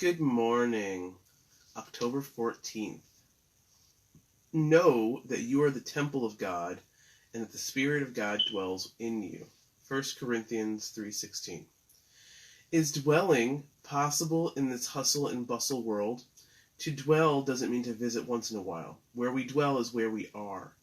Good morning, October 14th. Know that you are the temple of God and that the Spirit of God dwells in you. 1 Corinthians 3:16. Is dwelling possible in this hustle and bustle world? To dwell doesn't mean to visit once in a while. Where we dwell is where we are.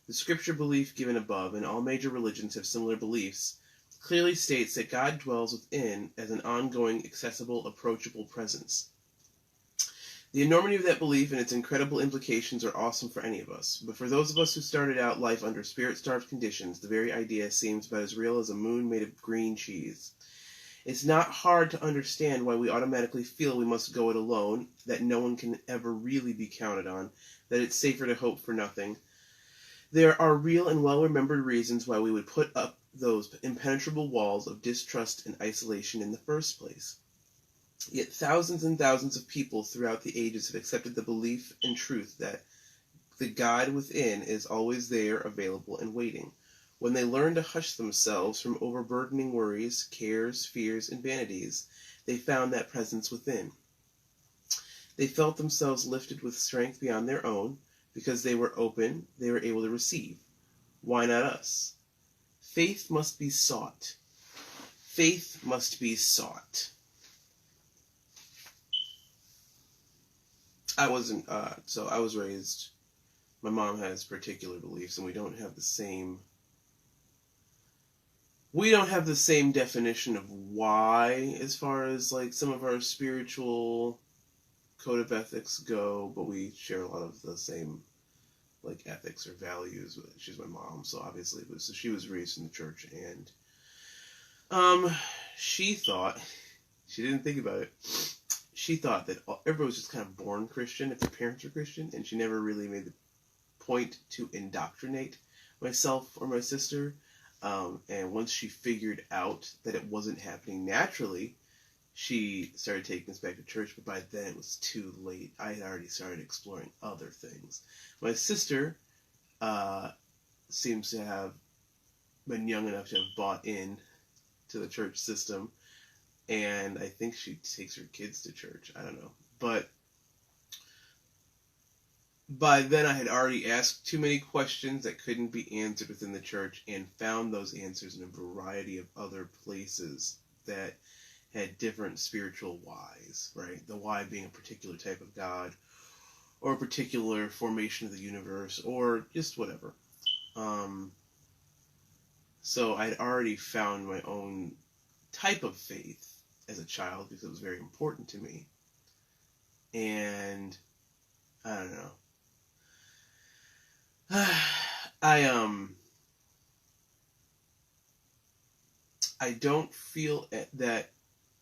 The scripture belief given above, and all major religions have similar beliefs, clearly states that God dwells within as an ongoing, accessible, approachable presence. The enormity of that belief and its incredible implications are awesome for any of us, but for those of us who started out life under spirit-starved conditions, the very idea seems about as real as a moon made of green cheese. It's not hard to understand why we automatically feel we must go it alone, that no one can ever really be counted on, that it's safer to hope for nothing. There are real and well-remembered reasons why we would put up those impenetrable walls of distrust and isolation in the first place. Yet thousands and thousands of people throughout the ages have accepted the belief and truth that the God within is always there, available, and waiting. When they learn to hush themselves from overburdening worries, cares, fears, and vanities, they found that presence within. They felt themselves lifted with strength beyond their own. Because they were open, they were able to receive. Why not us? Faith must be sought. Faith must be sought. I was raised, my mom has particular beliefs, and we don't have the same definition of why as far as like some of our spiritual code of ethics go, but we share a lot of the same like ethics or values. She's my mom, so obviously she was raised in the church, and she didn't think about it. She thought that everybody was just kind of born Christian if their parents were Christian, and she never really made the point to indoctrinate myself or my sister. And once she figured out that it wasn't happening naturally, she started taking us back to church, but by then it was too late. I had already started exploring other things. My sister seems to have been young enough to have bought in to the church system, and I think she takes her kids to church. I don't know. But by then I had already asked too many questions that couldn't be answered within the church and found those answers in a variety of other places that had different spiritual whys, right? The why being a particular type of God, or a particular formation of the universe, or just whatever. So I'd already found my own type of faith as a child because it was very important to me. And I don't know. I don't feel that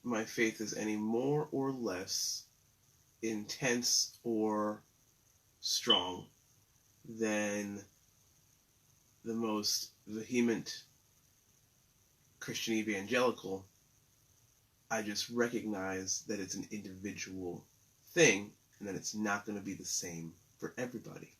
my faith is any more or less intense or strong than the most vehement Christian evangelical. I just recognize that it's an individual thing and that it's not going to be the same for everybody.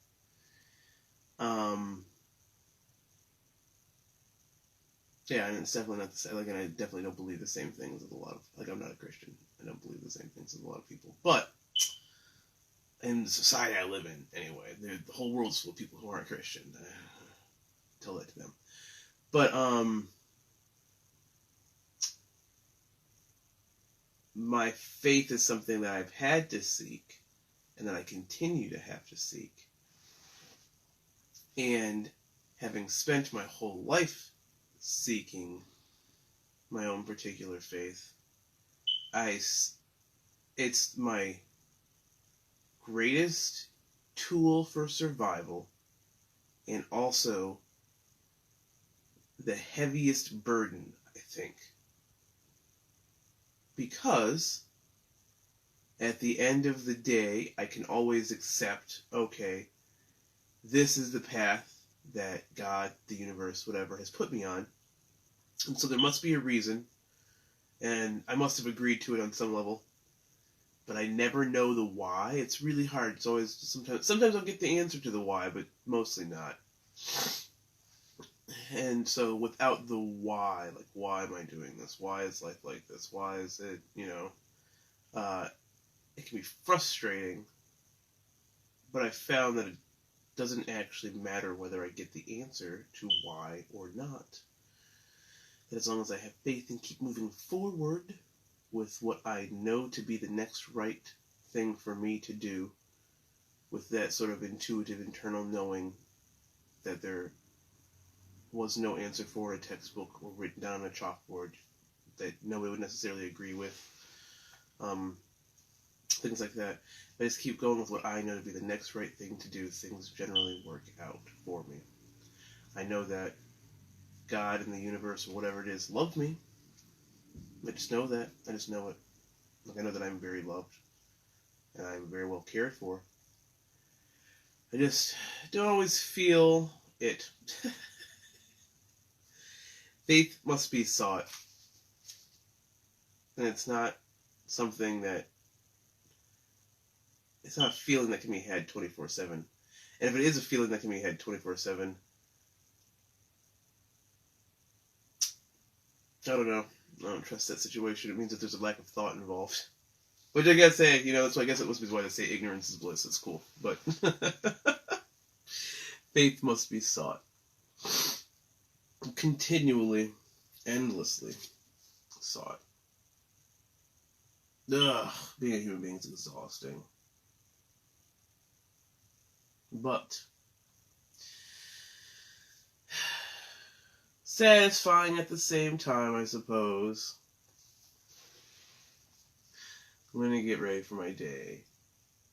Yeah, and it's definitely not the same. Like, and I definitely don't believe the same things as a lot of. Like, I'm not a Christian. I don't believe the same things as a lot of people. But in the society I live in, anyway, the whole world's full of people who aren't Christian. Tell that to them. But my faith is something that I've had to seek, and that I continue to have to seek. And having spent my whole life seeking my own particular faith, it's my greatest tool for survival, and also the heaviest burden, I think. Because at the end of the day, I can always accept, okay, this is the path that God, the universe, whatever, has put me on. And so there must be a reason, and I must have agreed to it on some level. But I never know the why. It's really hard. It's always sometimes I'll get the answer to the why, but mostly not. And so without the why, like, why am I doing this? Why is life like this? Why is it, it can be frustrating, but I found that it doesn't actually matter whether I get the answer to why or not. That as long as I have faith and keep moving forward with what I know to be the next right thing for me to do, with that sort of intuitive internal knowing that there was no answer for a textbook or written down on a chalkboard that nobody would necessarily agree with, things like that. If I just keep going with what I know to be the next right thing to do, things generally work out for me. I know that God and the universe or whatever it is love me. I just know that. I just know it. Like, I know that I'm very loved and I'm very well cared for. I just don't always feel it. Faith must be sought. And it's not something that, it's not a feeling that can be had 24/7. And if it is a feeling that can be had 24/7, I don't know. I don't trust that situation. It means that there's a lack of thought involved. Which I guess, hey, so I guess it must be why they say ignorance is bliss. It's cool. But faith must be sought. Continually, endlessly sought. Ugh, being a human being is exhausting. But satisfying at the same time, I suppose. I'm gonna get ready for my day.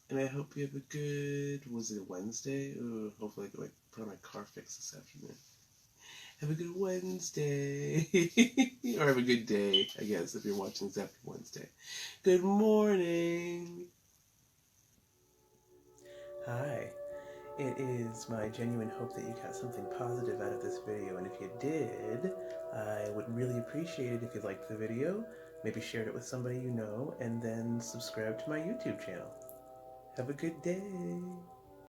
And I hope you have a good, was it Wednesday? Ooh, hopefully I can put on my car fix this afternoon. Have a good Wednesday. Or have a good day, I guess, if you're watching this after Wednesday. Good morning. Hi. It is my genuine hope that you got something positive out of this video, and if you did, I would really appreciate it if you liked the video, maybe shared it with somebody you know, and then subscribe to my YouTube channel. Have a good day.